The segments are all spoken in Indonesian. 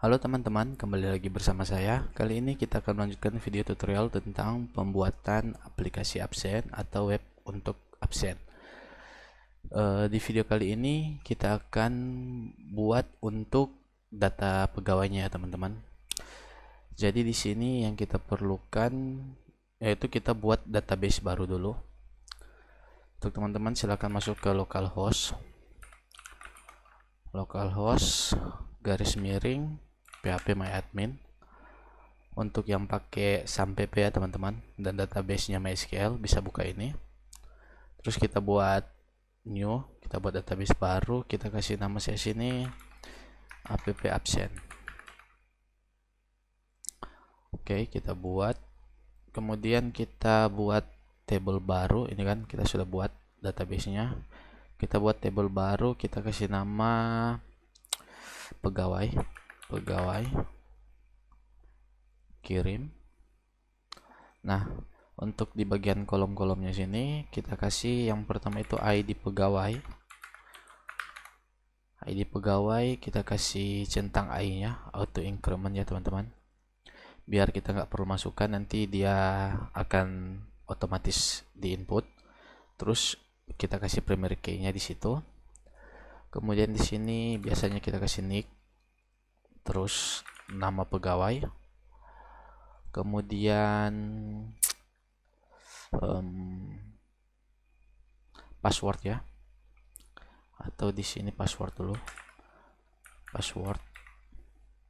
Halo teman-teman, kembali lagi bersama saya. Kali ini kita akan melanjutkan video tutorial tentang pembuatan aplikasi absen atau web untuk absen. Di video kali ini kita akan buat untuk data pegawainya ya teman-teman. Jadi di sini yang kita perlukan yaitu kita buat database baru dulu. Untuk teman-teman silakan masuk ke localhost garis miring phpMyAdmin. Untuk yang pakai SAMPP ya teman-teman, dan databasenya MySQL bisa buka ini. Terus kita buat new, kita buat database baru, kita kasih nama saya sini app absen. Oke, kita buat, kemudian kita buat table baru. Ini kan kita sudah buat databasenya. Kita buat table baru, kita kasih nama pegawai kirim. Nah, untuk di bagian kolom-kolomnya sini kita kasih yang pertama itu ID pegawai. ID pegawai kita kasih centang i-nya, auto increment ya teman-teman. Biar kita nggak perlu masukkan, nanti dia akan otomatis di input. Terus kita kasih primary key-nya di situ. Kemudian di sini biasanya kita kasih nick, terus nama pegawai. Kemudian password ya, atau di sini password dulu, password.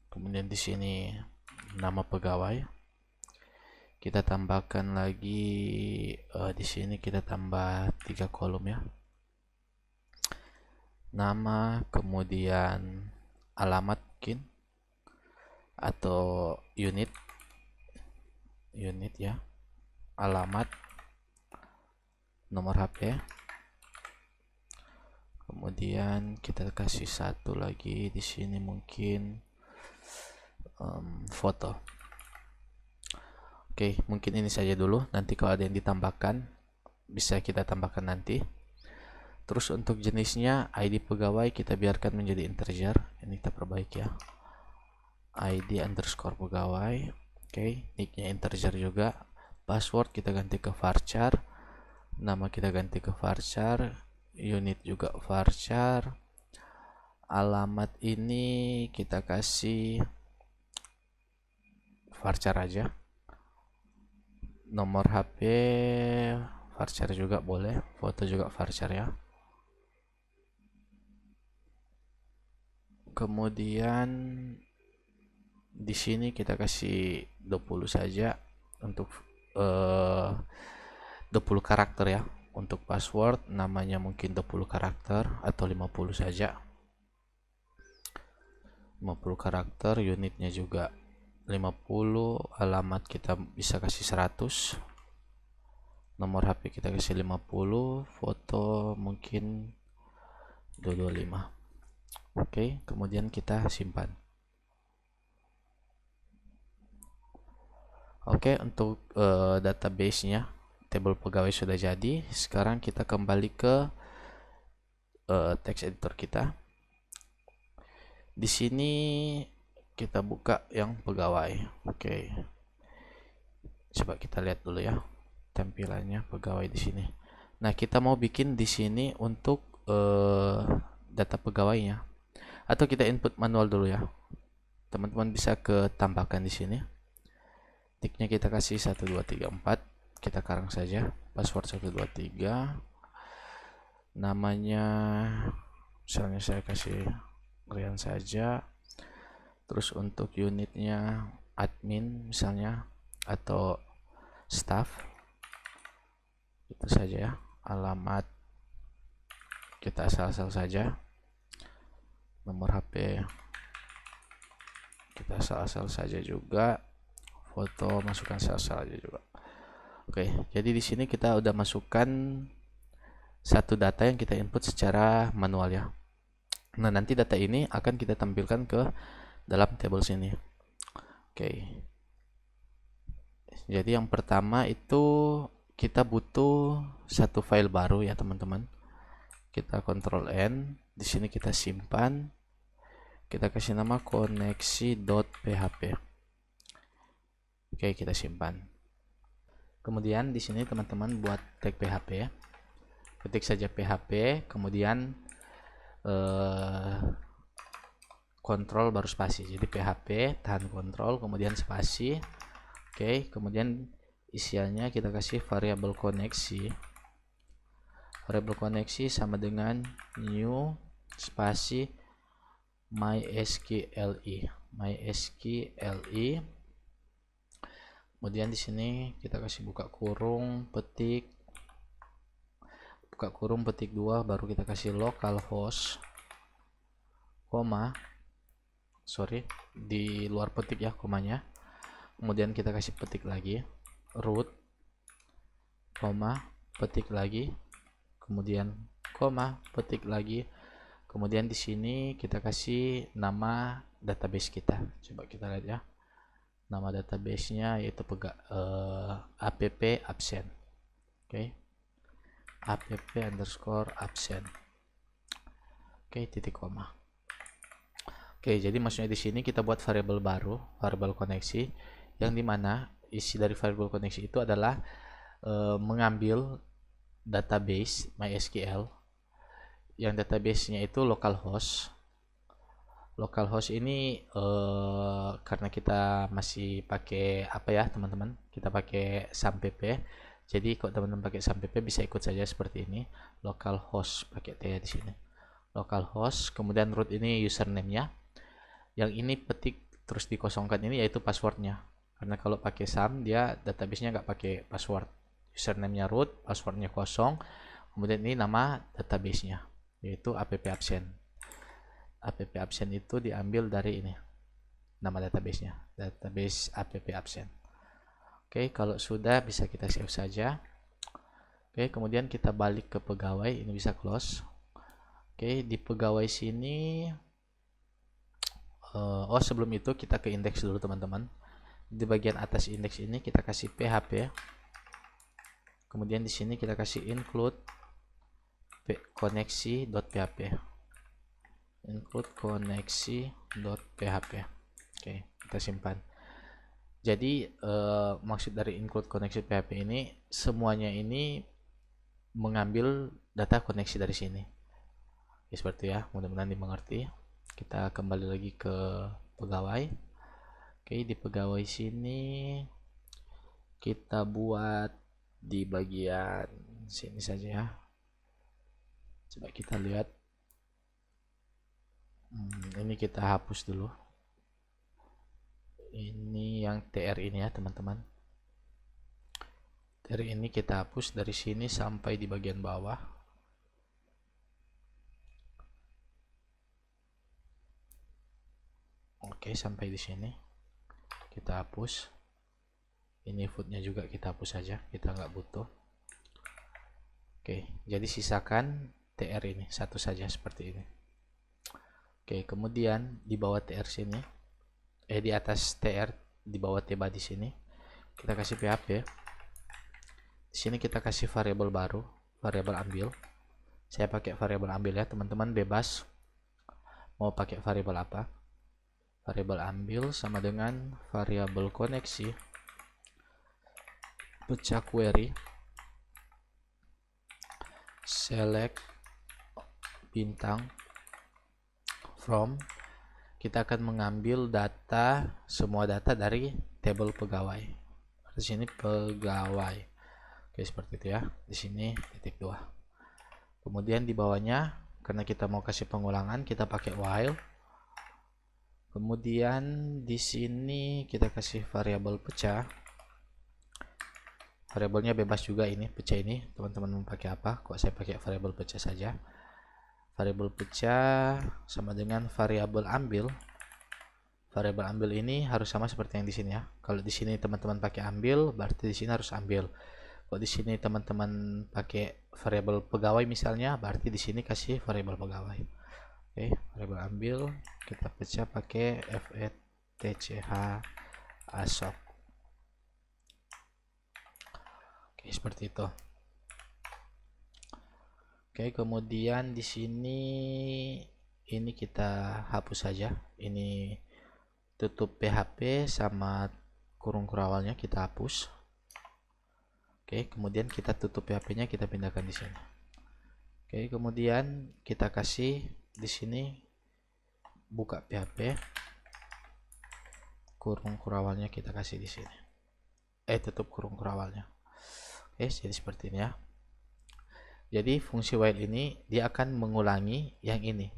Kemudian di sini nama pegawai. Kita tambahkan lagi di sini kita tambah 3 kolom ya, nama, kemudian alamat mungkin, atau unit ya, alamat, nomor HP. Kemudian kita kasih satu lagi di sini mungkin foto. Oke, mungkin ini saja dulu. Nanti kalau ada yang ditambahkan bisa kita tambahkan nanti. Terus untuk jenisnya ID pegawai kita biarkan menjadi integer. Ini kita perbaiki ya, ID underscore pegawai. Oke, nicknya integer juga. Password kita ganti ke varchar, nama kita ganti ke varchar, unit juga varchar, alamat ini kita kasih varchar aja, nomor HP varchar juga boleh, foto juga varchar ya. Kemudian di sini kita kasih 20 saja untuk 20 karakter ya. Untuk password namanya mungkin 20 karakter atau 50 saja. 50 karakter, unitnya juga 50, alamat kita bisa kasih 100, nomor HP kita kasih 50, foto mungkin 225. Oke, kemudian kita simpan. Oke, untuk database-nya, table pegawai sudah jadi. Sekarang kita kembali ke text editor kita. Di sini kita buka yang pegawai. Oke, coba kita lihat dulu ya tampilannya pegawai di sini. Nah, kita mau bikin di sini untuk data pegawainya, atau kita input manual dulu ya. Teman-teman bisa ke tambahkan di sini. Nicknya kita kasih 1234, kita karang saja, password 123, namanya misalnya saya kasih Rian saja. Terus untuk unitnya admin misalnya, atau staff, itu saja ya. Alamat kita asal-asal saja, nomor HP kita asal-asal saja juga, foto masukkan asal-asal aja juga. Oke, jadi di sini kita udah masukkan satu data yang kita input secara manual ya. Nah, nanti data ini akan kita tampilkan ke dalam table sini. Oke, jadi yang pertama itu kita butuh satu file baru ya teman-teman. Kita Ctrl N, di sini kita simpan. Kita kasih nama koneksi.php. Oke, kita simpan. Kemudian di sini teman-teman buat tag PHP ya. Ketik saja PHP, kemudian kontrol baru spasi. Jadi PHP tahan kontrol, kemudian spasi. Oke, kemudian isiannya kita kasih variabel koneksi. Variabel koneksi sama dengan new spasi mysqli. Kemudian di sini kita kasih buka kurung petik 2, baru kita kasih localhost koma, di luar petik ya komanya. Kemudian kita kasih petik lagi root koma petik lagi, kemudian koma petik lagi. Kemudian di sini kita kasih nama database kita. Coba kita lihat ya. Nama database-nya yaitu app absent. Oke. app_absent. Oke, titik koma. Oke, jadi maksudnya di sini kita buat variabel baru, variabel koneksi, yang dimana isi dari variabel koneksi itu adalah mengambil database MySQL yang database-nya itu localhost. Localhost ini karena kita masih pakai apa ya teman-teman, kita pakai SAMPP. Jadi kalau teman-teman pakai SAMPP bisa ikut saja seperti ini, localhost pakai T di sini. Localhost, kemudian root ini username-nya. Yang ini petik terus dikosongkan ini yaitu passwordnya. Karena kalau pakai SAM dia database-nya nggak pakai password. Username-nya root, passwordnya kosong. Kemudian ini nama database-nya yaitu app absent. App absent itu diambil dari ini nama database-nya, database app absent. Oke, kalau sudah bisa kita save saja. Oke, kemudian kita balik ke pegawai, ini bisa close. Oke, di pegawai sini sebelum itu kita ke indeks dulu teman-teman. Di bagian atas indeks ini kita kasih php. Kemudian di sini kita kasih include koneksi.php. include koneksi.php. Oke, kita simpan. Jadi maksud dari include koneksi PHP ini semuanya ini mengambil data koneksi dari sini. Oke, seperti ya, mudah-mudahan dimengerti. Kita kembali lagi ke pegawai. Oke, di pegawai sini kita buat di bagian sini saja ya. Coba kita lihat. Ini kita hapus dulu. Ini yang TR ini ya teman-teman. TR ini kita hapus dari sini sampai di bagian bawah. Oke, sampai di sini kita hapus. Ini footnya juga kita hapus saja, kita nggak butuh. Oke, jadi sisakan TR ini satu saja seperti ini. Oke, kemudian di bawah TR sini, di atas TR di bawah teba di sini kita kasih PHP. Di sini kita kasih variabel baru, variabel ambil. Saya pakai variabel ambil ya, teman-teman bebas mau pakai variabel apa. Variabel ambil sama dengan variabel koneksi pecah query select bintang from. Kita akan mengambil data, semua data dari tabel pegawai. Di sini pegawai. Oke, seperti itu ya. Di sini titik 2. Kemudian di bawahnya karena kita mau kasih pengulangan, kita pakai while. Kemudian di sini kita kasih variabel pecah. Variabelnya bebas juga ini, pecah ini. Teman-teman mau pakai apa? Kok saya pakai variabel pecah saja. Variabel pecah sama dengan variabel ambil. Variabel ambil ini harus sama seperti yang di sini ya. Kalau di sini teman-teman pakai ambil, berarti di sini harus ambil. Kalau di sini teman-teman pakai variabel pegawai misalnya, berarti di sini kasih variabel pegawai. Oke, variabel ambil kita pecah pakai fetch assoc. Oke, seperti itu. Oke, kemudian di sini ini kita hapus saja. Ini tutup PHP sama kurung kurawalnya kita hapus. Oke, kemudian kita tutup PHP-nya, kita pindahkan di sini. Oke, kemudian kita kasih di sini buka PHP, kurung kurawalnya kita kasih di sini. Tutup kurung kurawalnya. Oke, jadi seperti ini ya. Jadi fungsi while ini dia akan mengulangi yang ini.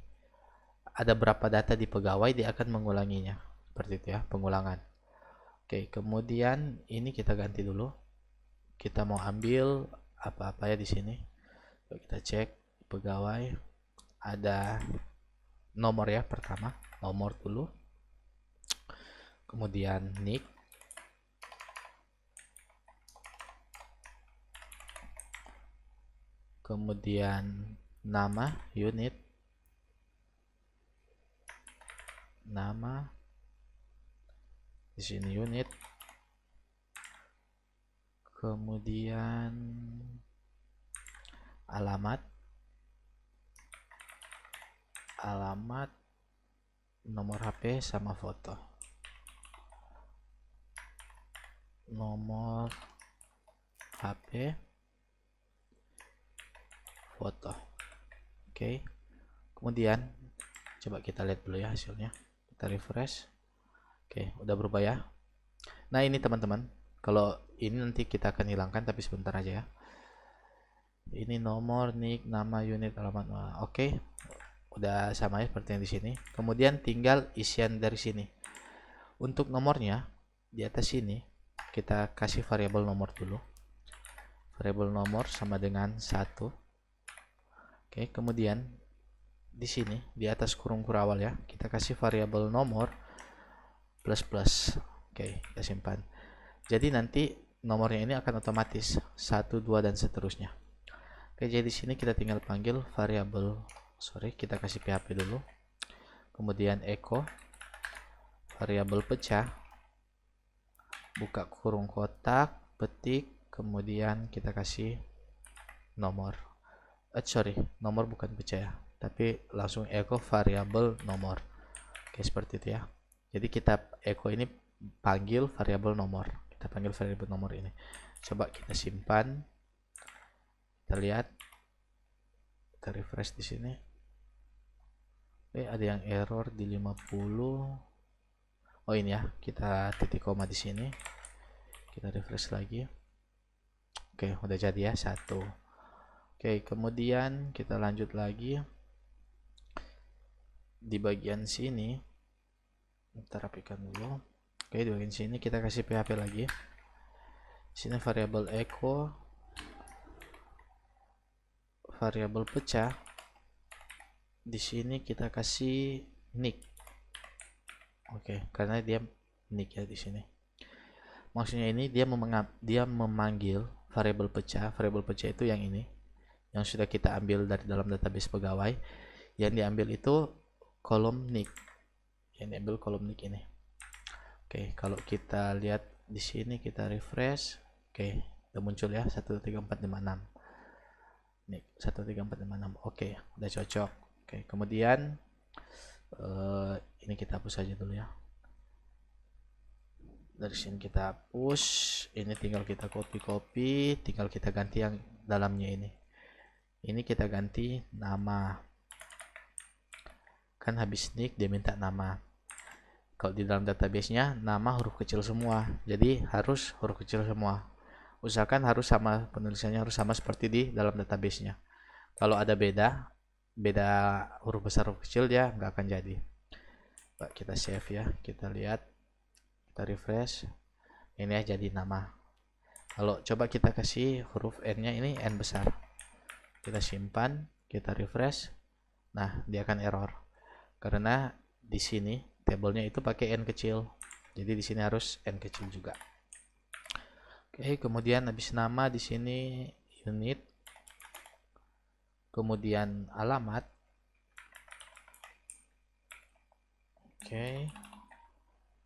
Ada berapa data di pegawai, dia akan mengulanginya. Seperti itu ya, pengulangan. Oke, kemudian ini kita ganti dulu. Kita mau ambil apa-apa ya di sini. Kita cek pegawai, ada nomor ya, pertama nomor dulu, kemudian nick, kemudian nama unit, nama di sini unit, kemudian alamat, nomor HP sama foto, nomor HP, foto. Oke, kemudian coba kita lihat dulu ya hasilnya, kita refresh. Oke, udah berubah ya. Nah ini teman-teman, kalau ini nanti kita akan hilangkan, tapi sebentar aja ya. Ini nomor, nick, nama, unit, alamat. Oke, udah sama ya seperti yang di sini. Kemudian tinggal isian dari sini. Untuk nomornya di atas sini kita kasih variabel nomor dulu. Variabel nomor sama dengan 1. Oke, kemudian di sini di atas kurung kurawal ya, kita kasih variabel nomor plus plus. Oke, kita simpan. Jadi nanti nomornya ini akan otomatis 1, 2 dan seterusnya. Oke, jadi di sini kita tinggal panggil variabel, kita kasih PHP dulu. Kemudian echo variabel pecah, buka kurung kotak, petik, kemudian kita kasih nomor. Nomor bukan pecah ya, tapi langsung echo variabel nomor. Oke, seperti itu ya. Jadi kita echo ini panggil variabel nomor. Kita panggil variabel nomor ini. Coba kita simpan. Kita lihat. Kita refresh di sini. Ada yang error di 50. Oh ini ya, kita titik koma di sini. Kita refresh lagi. Oke, udah jadi ya 1. Oke, kemudian kita lanjut lagi. Di bagian sini kita rapikan dulu. Oke, di bagian sini kita kasih PHP lagi. Sini variabel echo, variabel pecah. Di sini kita kasih nick. Oke, karena dia nick ya di sini. Maksudnya ini dia memanggil variabel pecah. Variabel pecah itu yang ini, yang sudah kita ambil dari dalam database pegawai. Yang diambil itu kolom nick. Yang diambil kolom nick ini. Oke, kalau kita lihat di sini, kita refresh. Oke, udah muncul ya 13456. Nick 13456. Oke, udah cocok. Oke, kemudian ini kita hapus saja dulu ya. Dari sini kita hapus. Ini tinggal kita copy, tinggal kita ganti yang dalamnya ini. Ini kita ganti nama. Kan habis nick dia minta nama. Kalau di dalam database-nya nama huruf kecil semua, jadi harus huruf kecil semua. Usahakan harus sama, penulisannya harus sama seperti di dalam database-nya. Kalau ada beda huruf besar huruf kecil, dia nggak akan jadi. Kita save ya, kita lihat, kita refresh. Ini ya jadi nama. Kalau coba kita kasih huruf N-nya, ini N besar. Kita simpan, kita refresh. Nah, dia akan error karena di sini tabelnya itu pakai N kecil, jadi di sini harus N kecil juga. Oke, kemudian habis nama di sini unit, kemudian alamat. Oke,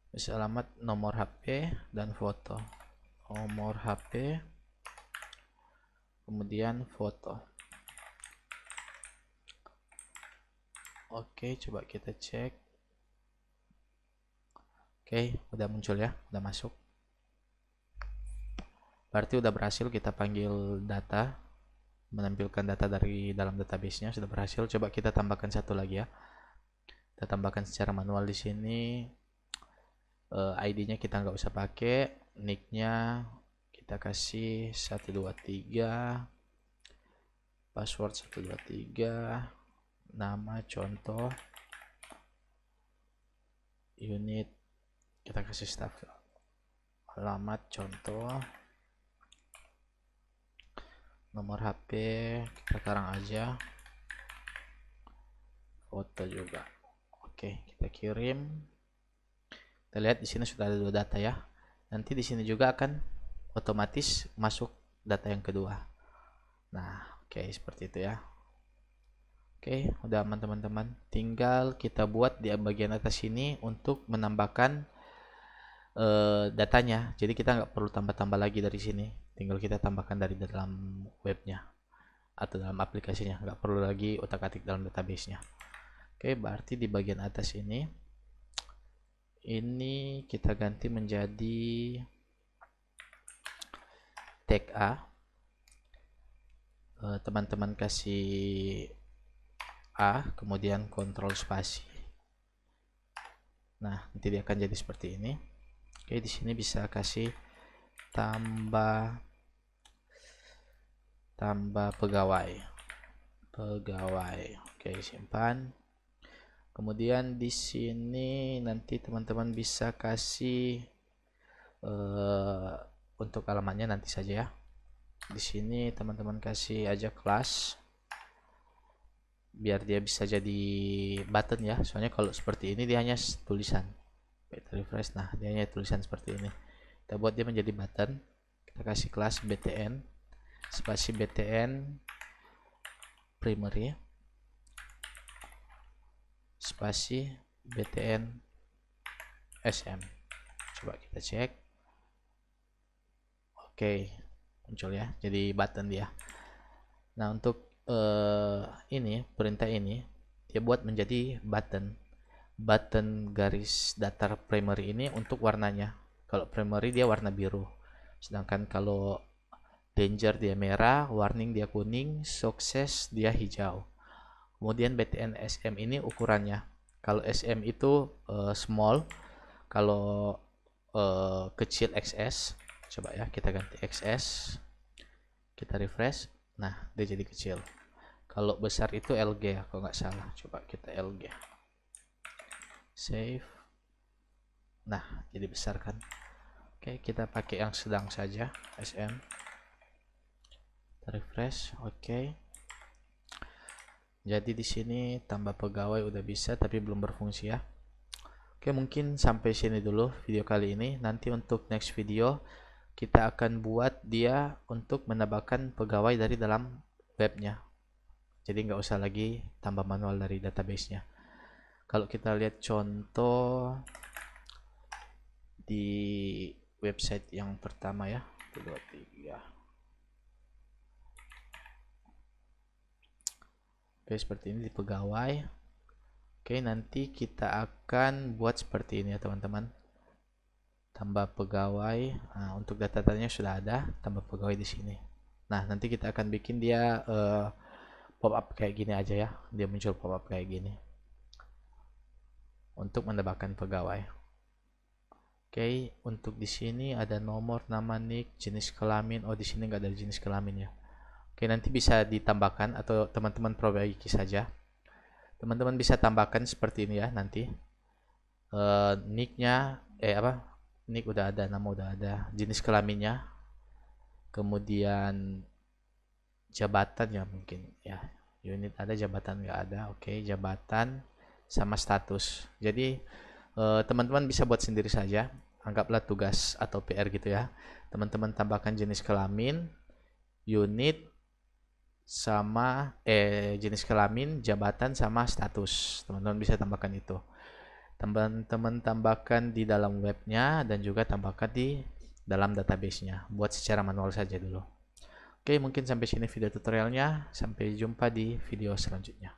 habis alamat nomor HP dan foto. Nomor HP, kemudian foto. Oke, coba kita cek. Oke, udah muncul ya, udah masuk. Berarti udah berhasil kita panggil data, menampilkan data dari dalam database-nya sudah berhasil. Coba kita tambahkan satu lagi ya. Kita tambahkan secara manual di sini. ID-nya kita nggak usah pakai, nick-nya kita kasih 123, password 123, nama contoh, unit kita kasih staff, alamat contoh, nomor HP kita karang aja, foto juga. Oke, kita kirim. Kita lihat di sini sudah ada 2 data ya. Nanti di sini juga akan otomatis masuk data yang kedua. Nah, oke, seperti itu ya. Oke, udah aman teman-teman. Tinggal kita buat di bagian atas sini untuk menambahkan datanya. Jadi kita nggak perlu tambah-tambah lagi dari sini. Tinggal kita tambahkan dari dalam webnya atau dalam aplikasinya. Nggak perlu lagi otak-atik dalam database-nya. Oke, berarti di bagian atas ini kita ganti menjadi tag A. Teman-teman kasih A, kemudian kontrol spasi. Nah, nanti dia akan jadi seperti ini. Oke, di sini bisa kasih tambah pegawai. Oke, simpan. Kemudian di sini nanti teman-teman bisa kasih untuk alamatnya nanti saja ya. Di sini teman-teman kasih aja kelas biar dia bisa jadi button ya. Soalnya kalau seperti ini dia hanya tulisan. Kita refresh, nah dia hanya tulisan seperti ini. Kita buat dia menjadi button. Kita kasih kelas btn spasi btn primary spasi btn sm. Coba kita cek. Oke, muncul ya, jadi button dia. Nah, untuk ini perintah ini dia buat menjadi button garis datar primary ini untuk warnanya. Kalau primary dia warna biru, sedangkan kalau danger dia merah, warning dia kuning, success dia hijau. Kemudian btn sm ini ukurannya. Kalau sm itu small, kalau kecil xs. Coba ya, kita ganti xs, kita refresh. Nah, dia jadi kecil. Kalau besar itu lg ya, kalau nggak salah. Coba kita lg, save. Nah, jadi besar kan. Oke, kita pakai yang sedang saja, sm. Kita refresh. Oke, jadi di sini tambah pegawai udah bisa, tapi belum berfungsi ya. Oke, mungkin sampai sini dulu video kali ini. Nanti untuk next video kita akan buat dia untuk menambahkan pegawai dari dalam webnya. Jadi nggak usah lagi tambah manual dari database-nya. Kalau kita lihat contoh di website yang pertama ya, 1, 2, 3. Oke, seperti ini di pegawai. Oke, nanti kita akan buat seperti ini ya teman-teman. Tambah pegawai. Nah, untuk data-datanya sudah ada, tambah pegawai di sini. Nah, nanti kita akan bikin dia pop up kayak gini aja ya. Dia muncul pop up kayak gini untuk menambahkan pegawai. Oke, untuk di sini ada nomor, nama, nick, jenis kelamin. Oh, di sini nggak ada jenis kelamin ya. Oke, nanti bisa ditambahkan atau teman-teman perbaiki saja. Teman-teman bisa tambahkan seperti ini ya nanti. Nicknya nick udah ada, nama udah ada, jenis kelaminnya, kemudian jabatan ya mungkin ya, unit ada, jabatan nggak ada. Oke, jabatan sama status. Jadi teman-teman bisa buat sendiri saja, anggaplah tugas atau PR gitu ya. Teman-teman tambahkan jenis kelamin, unit sama jenis kelamin, jabatan sama status. Teman-teman bisa tambahkan itu. Teman-teman tambahkan di dalam webnya dan juga tambahkan di dalam database-nya. Buat secara manual saja dulu. Oke, mungkin sampai sini video tutorialnya. Sampai jumpa di video selanjutnya.